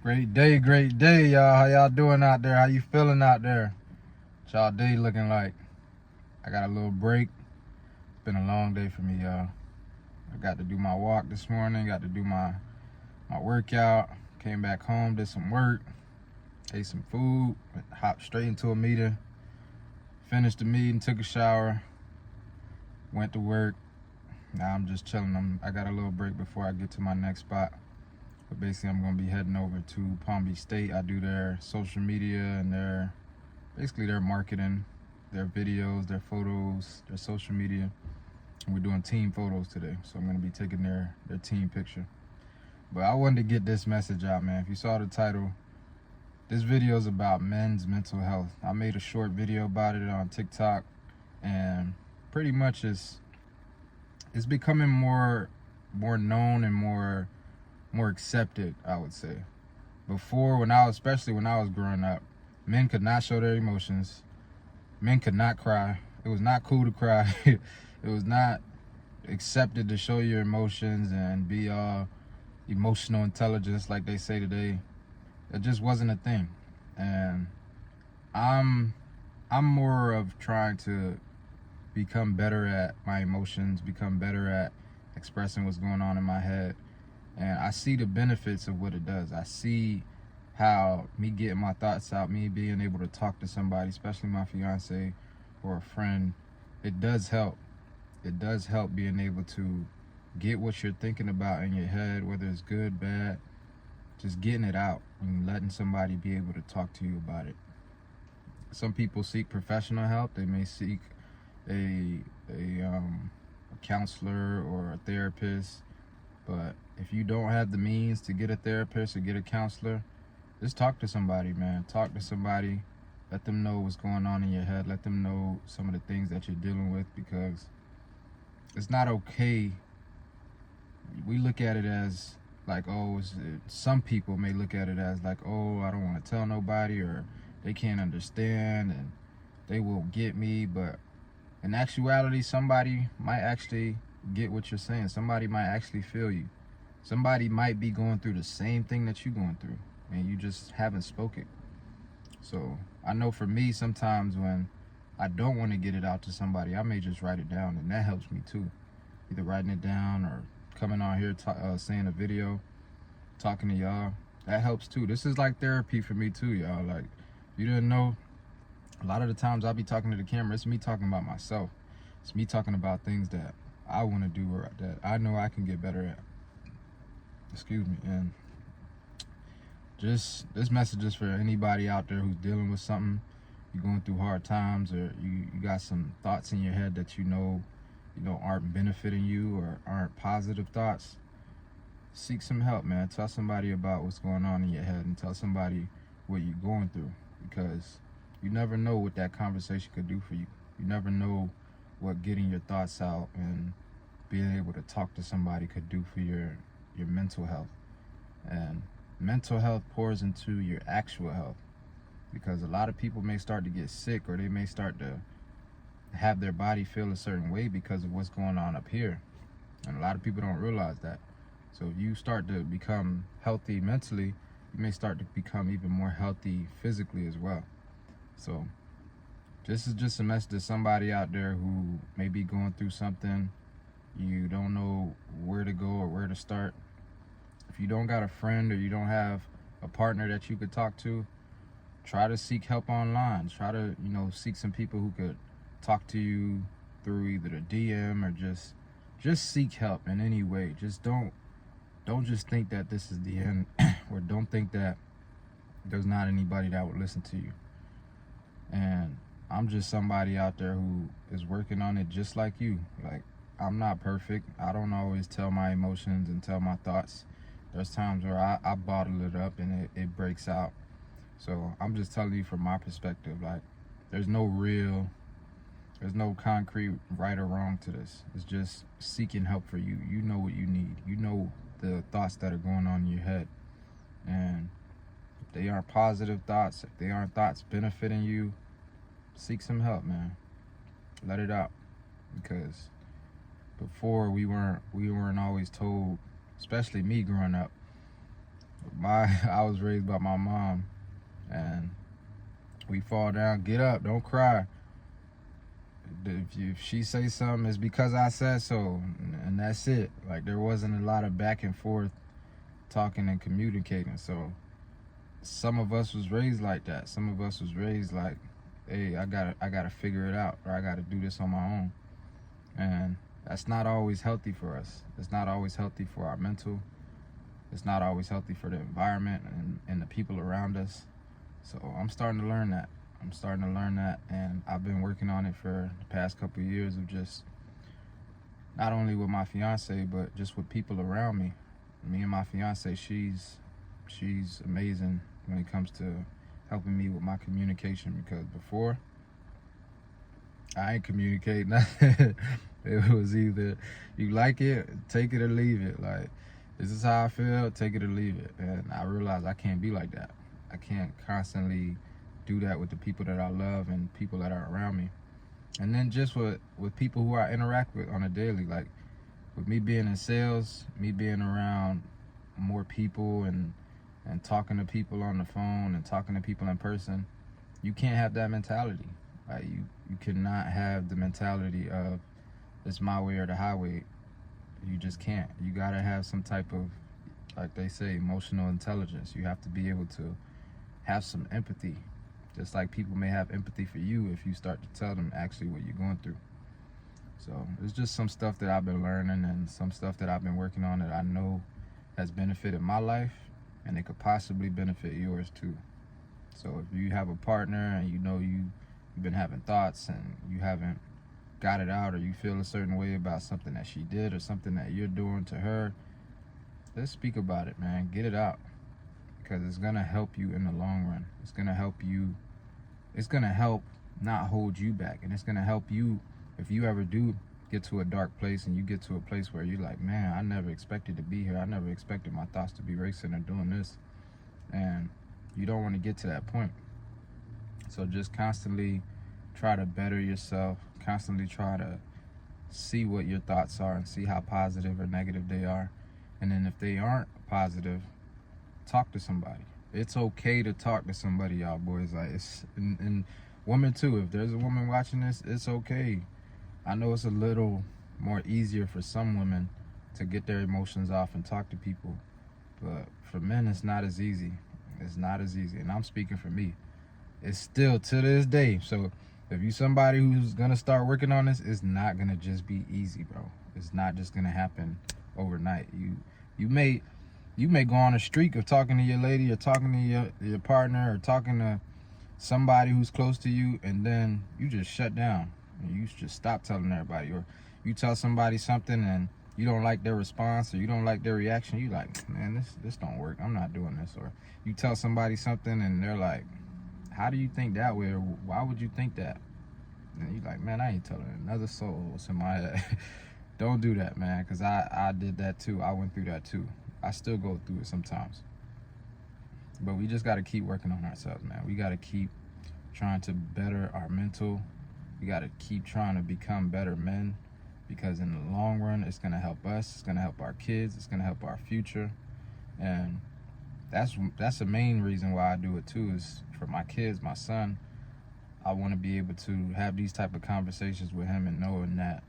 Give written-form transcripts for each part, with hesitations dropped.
Great day, y'all. How y'all doing out there? How you feeling out there? What y'all day looking like? I got a little break. It's been a long day for me, y'all. I got to do my walk this morning, got to do my workout, came back home, did some work, ate some food, hopped straight into a meeting, finished the meeting, took a shower, went to work. Now I'm just chilling. I got a little break before I get to my next spot. But basically, I'm going to be heading over to Palm Beach State. I do their social media and their marketing, their videos, their photos, their social media. And we're doing team photos today. So I'm going to be taking their team picture. But I wanted to get this message out, man. If you saw the title, this video is about men's mental health. I made a short video about it on TikTok. And pretty much it's becoming more known and more accepted, I would say. Before, especially when I was growing up, men could not show their emotions. Men could not cry. It was not cool to cry. It was not accepted to show your emotions and be emotional intelligence like they say today. It just wasn't a thing. And I'm more of trying to become better at my emotions, become better at expressing what's going on in my head. And I see the benefits of what it does. I see how me getting my thoughts out, me being able to talk to somebody, especially my fiance or a friend, it does help. It does help being able to get what you're thinking about in your head, whether it's good, bad, just getting it out and letting somebody be able to talk to you about it. Some people seek professional help. They may seek a counselor or a therapist. But if you don't have the means to get a therapist or get a counselor, just talk to somebody, man. Talk to somebody. Let them know what's going on in your head. Let them know some of the things that you're dealing with, because it's not okay. We look at it as like, some people may look at it as like, oh, I don't want to tell nobody, or they can't understand and they won't get me. But in actuality, somebody might actually get what you're saying. Somebody might actually feel you. Somebody might be going through the same thing that you're going through, and you just haven't spoken. So I know for me, sometimes when I don't want to get it out to somebody, I may just write it down, and that helps me too. Either writing it down or coming on here saying a video, talking to y'all, that helps too. This is like therapy for me too, y'all. Like, you didn't know, a lot of the times I'll be talking to the camera, it's me talking about myself. It's me talking about things that I want to do or that I know I can get better at. Excuse me. And just, this message is for anybody out there who's dealing with something, you're going through hard times, or you got some thoughts in your head that you know aren't benefiting you or aren't positive thoughts. Seek some help, man. Tell somebody about what's going on in your head, and tell somebody what you're going through, because you never know what that conversation could do for you. You never know what getting your thoughts out and being able to talk to somebody could do for your mental health. And mental health pours into your actual health, because a lot of people may start to get sick, or they may start to have their body feel a certain way because of what's going on up here. And a lot of people don't realize that. So if you start to become healthy mentally, you may start to become even more healthy physically as well. So this is just a message to somebody out there who may be going through something. You don't know where to go or where to start. If you don't got a friend, or you don't have a partner that you could talk to, try to seek help online. Try to, seek some people who could talk to you through either the DM, or just seek help in any way. Just don't just think that this is the end, or don't think that there's not anybody that would listen to you. And I'm just somebody out there who is working on it just like you. Like, I'm not perfect. I don't always tell my emotions and tell my thoughts. There's times where I bottle it up and it breaks out. So I'm just telling you from my perspective, like, there's no concrete right or wrong to this. It's just seeking help for you. You know what you need. You know the thoughts that are going on in your head. And if they aren't positive thoughts, if they aren't thoughts benefiting you, seek some help, man. Let it out. Because before, we weren't always told, especially me growing up, I was raised by my mom, and we fall down, get up, don't cry. If she say something, it's because I said so, and that's it. Like, there wasn't a lot of back and forth talking and communicating. So some of us was raised like that. Some of us was raised like, hey, I gotta figure it out, or I gotta do this on my own. And that's not always healthy for us. It's not always healthy for our mental. It's not always healthy for the environment and the people around us. So I'm starting to learn that. And I've been working on it for the past couple of years of just not only with my fiance, but just with people around me. Me and my fiance, she's amazing when it comes to helping me with my communication, because before I ain't communicate nothing. It was either you like it, take it or leave it. Like, this is how I feel, take it or leave it. And I realized I can't be like that. I can't constantly do that with the people that I love and people that are around me. And then just with people who I interact with on a daily, like with me being in sales, me being around more people and talking to people on the phone and talking to people in person, you can't have that mentality. Like, you cannot have the mentality of it's my way or the highway. You just can't. You gotta have some type of, like they say, emotional intelligence. You have to be able to have some empathy. Just like people may have empathy for you if you start to tell them actually what you're going through. So it's just some stuff that I've been learning and some stuff that I've been working on that I know has benefited my life, and it could possibly benefit yours too. So if you have a partner and you know you've been having thoughts and you haven't got it out, or you feel a certain way about something that she did or something that you're doing to her, let's speak about it, man. Get it out, because it's gonna help you in the long run. It's gonna help you. It's gonna help not hold you back, and it's gonna help you if you ever do get to a dark place and you get to a place where you're like, man, I never expected to be here. I never expected my thoughts to be racing or doing this, and you don't want to get to that point. So just constantly try to better yourself. Constantly try to see what your thoughts are and see how positive or negative they are. And then if they aren't positive, talk to somebody. It's okay to talk to somebody, y'all boys. Like, it's and women too. If there's a woman watching this, it's okay. I know it's a little more easier for some women to get their emotions off and talk to people, but for men, it's not as easy. It's not as easy, and I'm speaking for me. It's still to this day. So if you somebody who's gonna start working on this, it's not gonna just be easy, bro. It's not just gonna happen overnight. You may go on a streak of talking to your lady or talking to your partner or talking to somebody who's close to you, and then you just shut down. You just stop telling everybody, or you tell somebody something and you don't like their response or you don't like their reaction. You like, man, this don't work. I'm not doing this. Or you tell somebody something and they're like, how do you think that way? Or why would you think that? And you're like, man, I ain't telling another soul what's in my head. Don't do that, man, because I did that too. I went through that too. I still go through it sometimes. But we just got to keep working on ourselves, man. We got to keep trying to better our mental. We got to keep trying to become better men, because in the long run, it's going to help us. It's going to help our kids. It's going to help our future. And that's the main reason why I do it too, is for my kids, my son. I want to be able to have these type of conversations with him and knowing that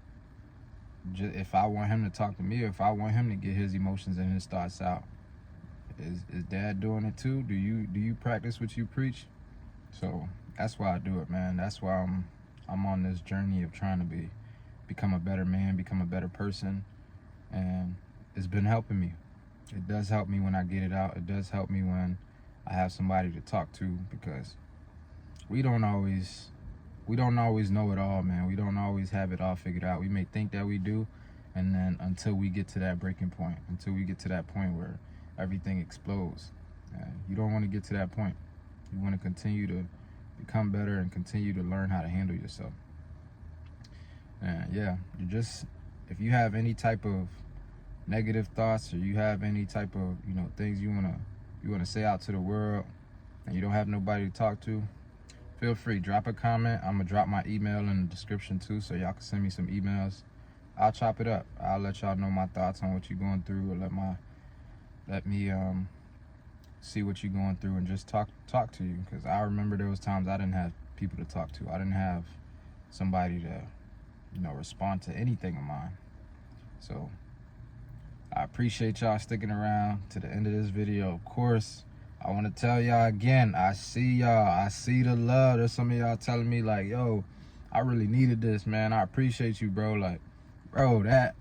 if I want him to talk to me, or if I want him to get his emotions and his thoughts out, is dad doing it too? Do you practice what you preach? So that's why I do it, man. That's why I'm on this journey of trying to become a better man, become a better person, and it's been helping me. It does help me when I get it out. It does help me when I have somebody to talk to, because we don't always know it all, man. We don't always have it all figured out. We may think that we do, and then until we get to that breaking point, until we get to that point where everything explodes. You don't want to get to that point. You want to continue to become better and continue to learn how to handle yourself. And yeah, if you have any type of negative thoughts, or you have any type of things you wanna say out to the world, and you don't have nobody to talk to, feel free, drop a comment. I'm gonna drop my email in the description too, so y'all can send me some emails. I'll chop it up. I'll let y'all know my thoughts on what you're going through, or let me see what you're going through and just talk to you. Because I remember there was times I didn't have people to talk to. I didn't have somebody to, respond to anything of mine. So I appreciate y'all sticking around to the end of this video. Of course, I want to tell y'all again, I see y'all. I see the love. There's some of y'all telling me like, yo, I really needed this, man. I appreciate you, bro. Like, bro, that